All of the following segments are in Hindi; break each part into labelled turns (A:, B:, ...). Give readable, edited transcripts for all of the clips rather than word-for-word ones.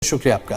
A: शुक्रिया आपका।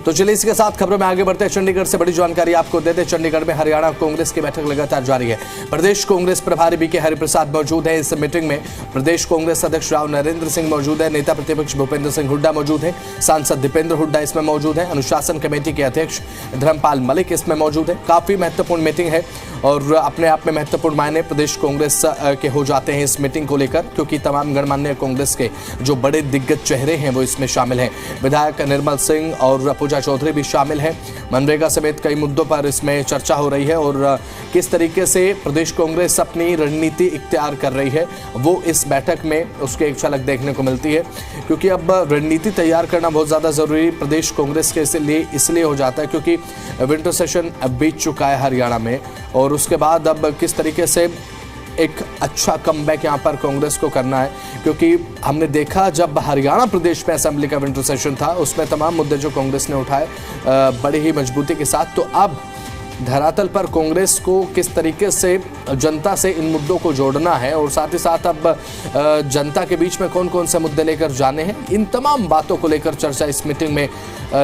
A: तो चलिए इसके साथ खबरों में आगे बढ़ते हैं। चंडीगढ़ से बड़ी जानकारी आपको देते हैं। चंडीगढ़ में हरियाणा कांग्रेस की बैठक लगातार जारी है। प्रदेश कांग्रेस प्रभारी बीके हरिप्रसाद मौजूद है। इस मीटिंग में प्रदेश कांग्रेस अध्यक्ष राव नरेंद्र सिंह मौजूद है। नेता प्रतिपक्ष भूपेंद्र सिंह हुड्डा मौजूद है। सांसद दीपेंद्र हुड्डा इसमें मौजूद है। अनुशासन कमेटी के अध्यक्ष धर्मपाल मलिक इसमें मौजूद है। काफी महत्वपूर्ण मीटिंग है और अपने आप में महत्वपूर्ण मायने प्रदेश कांग्रेस के हो जाते हैं इस मीटिंग को लेकर, क्योंकि तमाम गणमान्य कांग्रेस के जो बड़े दिग्गज चेहरे हैं वो इसमें शामिल हैं। विधायक निर्मल सिंह और पूजा चौधरी भी शामिल हैं। मनरेगा समेत कई मुद्दों पर इसमें चर्चा हो रही है और किस तरीके से प्रदेश कांग्रेस अपनी रणनीति इख्तियार कर रही है वो इस बैठक में उसकी एक झलक देखने को मिलती है, क्योंकि अब रणनीति तैयार करना बहुत ज़्यादा ज़रूरी प्रदेश कांग्रेस के इसलिए हो जाता है क्योंकि विंटर सेशन बीत चुका है हरियाणा में और उसके बाद अब किस तरीके से एक अच्छा कमबैक यहाँ पर कांग्रेस को करना है, क्योंकि हमने देखा जब हरियाणा प्रदेश में असेंबली का विंटर सेशन था उसमें तमाम मुद्दे जो कांग्रेस ने उठाए बड़ी ही मजबूती के साथ। तो अब धरातल पर कांग्रेस को किस तरीके से जनता से इन मुद्दों को जोड़ना है और साथ ही साथ अब जनता के बीच में कौन कौन से मुद्दे लेकर जाने हैं, इन तमाम बातों को लेकर चर्चा इस मीटिंग में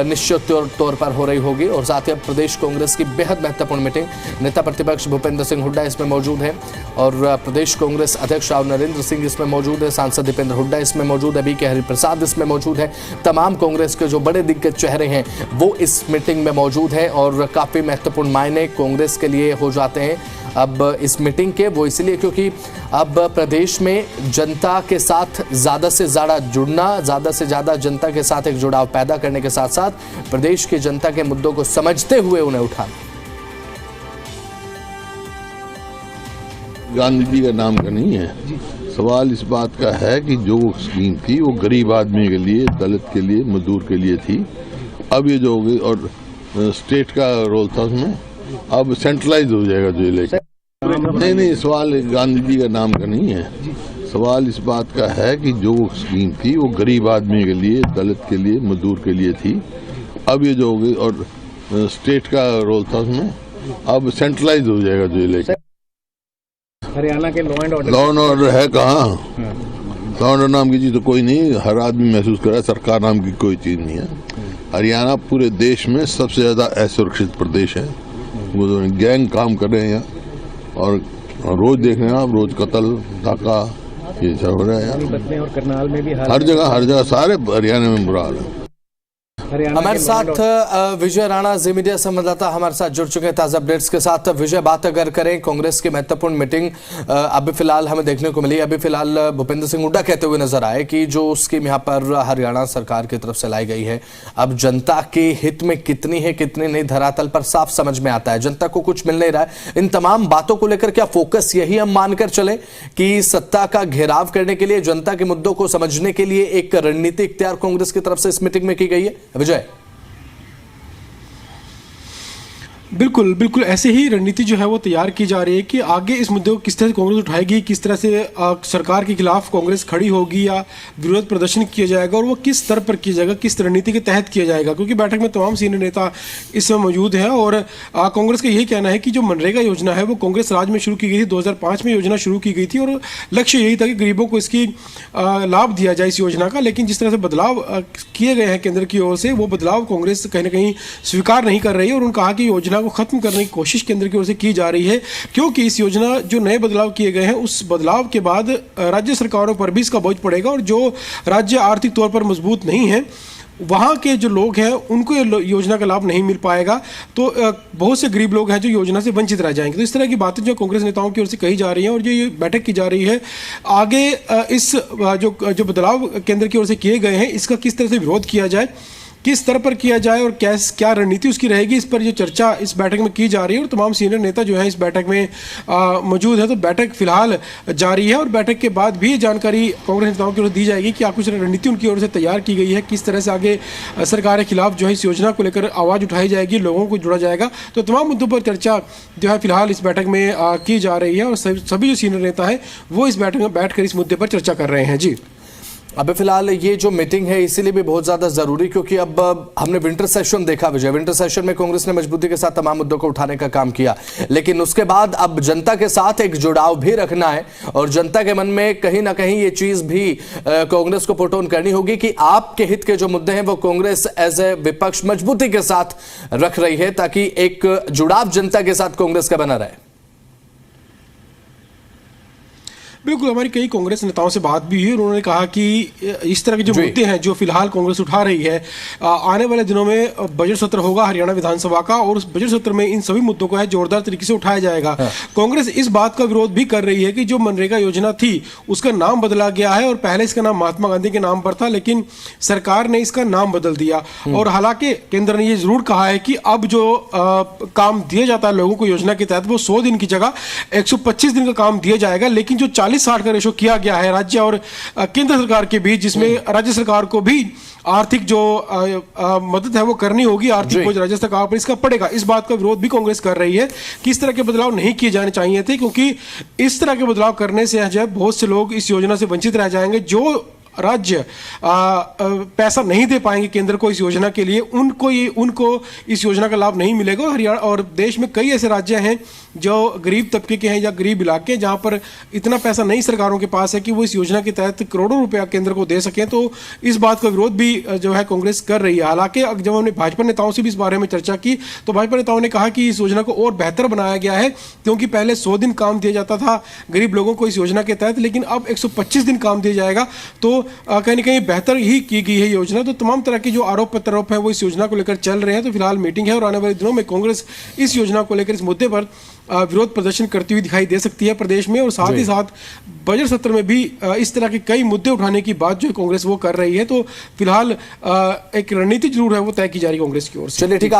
A: निश्चित तौर पर हो रही होगी। और साथ ही अब प्रदेश कांग्रेस की बेहद महत्वपूर्ण मीटिंग, नेता प्रतिपक्ष भूपेंद्र सिंह हुड्डा इसमें मौजूद है और प्रदेश कांग्रेस अध्यक्ष राव नरेंद्र सिंह इसमें मौजूद है। सांसद दीपेंद्र हुड्डा इसमें मौजूद है। बीके हरिप्रसाद इसमें मौजूद है। तमाम कांग्रेस के जो बड़े दिग्गज चेहरे हैं वो इस मीटिंग में मौजूद है और काफ़ी महत्वपूर्ण मायने कांग्रेस के लिए हो जाते हैं अब इस मीटिंग के। वो इसलिए क्योंकि अब प्रदेश में जनता के साथ ज़्यादा से ज़्यादा जुड़ना, ज़्यादा से ज़्यादा जनता के साथ एक जुड़ाव पैदा करने के साथ साथ प्रदेश की जनता के मुद्दों को समझते हुए उन्हें उठाना।
B: गांधी जी का नाम का नहीं है सवाल, इस बात का है कि जो स्कीम थी वो गरीब आदमी के लिए, दलित के लिए, मजदूर के लिए थी। अब ये जो होगी और स्टेट का रोल था उसमें, अब सेंट्रलाइज हो जाएगा जो इलेक्शन। नहीं, सवाल गांधी जी का नाम का नहीं है सवाल, इस बात का है कि जो स्कीम थी वो गरीब आदमी के लिए, दलित के लिए, मजदूर के लिए थी। अब ये जो होगी और स्टेट का रोल था उसमें, अब सेंट्रलाइज हो जाएगा जो इलेक्शन।
C: हरियाणा के लॉ एंड
B: ऑर्डर है कहाँ? लॉ ऑर्डर नाम की चीज तो कोई नहीं, हर आदमी महसूस कर रहा है सरकार नाम की कोई चीज नहीं है। हरियाणा पूरे देश में सबसे ज्यादा असुरक्षित प्रदेश है। वो गैंग काम कर रहे हैं यहाँ और रोज देख रहे हैं आप, रोज कत्ल, डाका ये सब हो रहा है यार।
C: और करनाल में भी
B: हर जगह सारे हरियाणा में बुरा हाल है।
A: हमारे साथ विजय राणा जी मीडिया संवाददाता हमारे साथ जुड़ चुके हैं ताज़ा अपडेट्स के साथ। विजय, बात अगर करें कांग्रेस की महत्वपूर्ण मीटिंग अभी फिलहाल हमें देखने को मिली। अभी फिलहाल भूपेंद्र सिंह हुड्डा कहते हुए नजर आए कि जो स्कीम यहाँ पर हरियाणा सरकार की तरफ से लाई गई है अब जनता के हित में कितनी है कितनी नहीं धरातल पर साफ समझ में आता है। जनता को कुछ मिल नहीं रहा है। इन तमाम बातों को लेकर क्या फोकस यही हम मानकर चले कि सत्ता का घेराव करने के लिए, जनता के मुद्दों को समझने के लिए एक रणनीति इख्तियार कांग्रेस की तरफ से इस मीटिंग में की गई है? विजय,
D: बिल्कुल ऐसे ही रणनीति जो है वो तैयार की जा रही है कि आगे इस मुद्दे को किस तरह से कांग्रेस उठाएगी, किस तरह से सरकार के खिलाफ कांग्रेस खड़ी होगी या विरोध प्रदर्शन किया जाएगा और वो किस स्तर पर किया जाएगा, किस रणनीति के तहत किया जाएगा। क्योंकि बैठक में तमाम सीनियर नेता इस समय मौजूद हैं और कांग्रेस का यही कहना है कि जो मनरेगा योजना है वो कांग्रेस राज में शुरू की गई थी, 2005 में योजना शुरू की गई थी और लक्ष्य यही था कि गरीबों को इसकी लाभ दिया जाए इस योजना का। लेकिन जिस तरह से बदलाव किए गए हैं केंद्र की ओर से, वो बदलाव कांग्रेस कहीं ना कहीं स्वीकार नहीं कर रही है और उन्होंने कहा कि योजना को खत्म करने की कोशिश केंद्र की ओर से की जा रही है, क्योंकि इस योजना जो नए बदलाव किए गए हैं उस बदलाव के बाद राज्य सरकारों पर भी इसका बोझ पड़ेगा और जो राज्य आर्थिक तौर पर मजबूत नहीं है वहाँ के जो लोग हैं उनको योजना का लाभ नहीं मिल पाएगा। तो बहुत से गरीब लोग हैं जो योजना से वंचित रह जाएंगे। तो इस तरह की बातें जो कांग्रेस नेताओं की ओर से कही जा रही हैं और जो ये बैठक की जा रही है आगे इस जो बदलाव केंद्र की ओर से किए गए हैं इसका किस तरह से विरोध किया जाए, किस स्तर पर किया जाए और क्या रणनीति उसकी रहेगी, इस पर जो चर्चा इस बैठक में की जा रही है और तमाम सीनियर नेता जो है इस बैठक में मौजूद है। तो बैठक फिलहाल जारी है और बैठक के बाद भी जानकारी कांग्रेस नेताओं की ओर से दी जाएगी कि कुछ रणनीति उनकी ओर से तैयार की गई है, किस तरह से आगे सरकार के खिलाफ जो है इस योजना को लेकर आवाज़ उठाई जाएगी, लोगों को जोड़ा जाएगा। तो तमाम मुद्दों पर चर्चा जो है फिलहाल इस बैठक में की जा रही है और सभी जो सीनियर नेता है वो इस बैठक में बैठ कर इस मुद्दे पर चर्चा कर रहे हैं। जी
A: अभी फिलहाल ये जो मीटिंग है इसीलिए भी बहुत ज्यादा जरूरी, क्योंकि अब हमने विंटर सेशन देखा विजय, विंटर सेशन में कांग्रेस ने मजबूती के साथ तमाम मुद्दों को उठाने का काम किया, लेकिन उसके बाद अब जनता के साथ एक जुड़ाव भी रखना है और जनता के मन में कहीं ना कहीं ये चीज भी कांग्रेस को पुट ऑन करनी होगी कि आपके हित के जो मुद्दे हैं वो कांग्रेस एज ए विपक्ष मजबूती के साथ रख रही है, ताकि एक जुड़ाव जनता के साथ कांग्रेस का बना रहे।
D: बिल्कुल, हमारी कई कांग्रेस नेताओं से बात भी हुई, उन्होंने कहा कि इस तरह के जो मुद्दे हैं जो फिलहाल कांग्रेस उठा रही है, आने वाले दिनों में बजट सत्र होगा हरियाणा विधानसभा का और उस बजट सत्र में इन सभी मुद्दों को है जोरदार तरीके से उठाया जाएगा। कांग्रेस इस बात का विरोध भी कर रही है कि जो मनरेगा योजना थी उसका नाम बदला गया है और पहले इसका नाम महात्मा गांधी के नाम पर था, लेकिन सरकार ने इसका नाम बदल दिया। और हालांकि केंद्र ने ये जरूर कहा है कि अब जो काम दिया जाता है लोगों को योजना के तहत वो 100 दिन की जगह 125 दिन का काम दिया जाएगा, लेकिन जो 40-60 का रेशो किया गया है राज्य और केंद्र सरकार के बीच, जिसमें राज्य सरकार को भी आर्थिक जो मदद है वो करनी होगी, आर्थिक बोझ राज्य सरकार पर इसका पड़ेगा। इस बात का विरोध भी कांग्रेस कर रही है कि इस तरह के बदलाव नहीं किए जाने चाहिए थे, क्योंकि इस तरह के बदलाव करने से जो है बहुत से लोग इस योजना से वंचित रह जाएंगे। जो राज्य पैसा नहीं दे पाएंगे केंद्र को इस योजना के लिए, उनको इस योजना का लाभ नहीं मिलेगा। हरियाणा और देश में कई ऐसे राज्य हैं जो गरीब तबके के हैं या गरीब इलाके हैं जहां पर इतना पैसा नहीं सरकारों के पास है कि वो इस योजना के तहत करोड़ों रुपया केंद्र को दे सकें। तो इस बात का विरोध भी जो है कांग्रेस कर रही है। हालांकि जब हमने भाजपा नेताओं से भी इस बारे में चर्चा की तो भाजपा नेताओं ने कहा कि इस योजना को और बेहतर बनाया गया है, क्योंकि पहले 100 दिन काम दिया जाता था गरीब लोगों को इस योजना के तहत, लेकिन अब 125 दिन काम दिया जाएगा। तो कहीं ना कहीं बेहतर ही की गई है योजना। तो तमाम तरह के जो आरोप प्रत्यारोप है वो इस योजना को लेकर चल रहे हैं। तो फिलहाल मीटिंग है और आने वाले दिनों में कांग्रेस इस योजना को लेकर, इस मुद्दे पर विरोध प्रदर्शन करती हुई दिखाई दे सकती है प्रदेश में। और साथ ही साथ बजट सत्र में भी इस तरह के कई मुद्दे उठाने की बात जो है कांग्रेस वो कर रही है। तो फिलहाल एक रणनीति जरूर है वो तय की जा रही है कांग्रेस की ओर से।
A: चलिए ठीक है।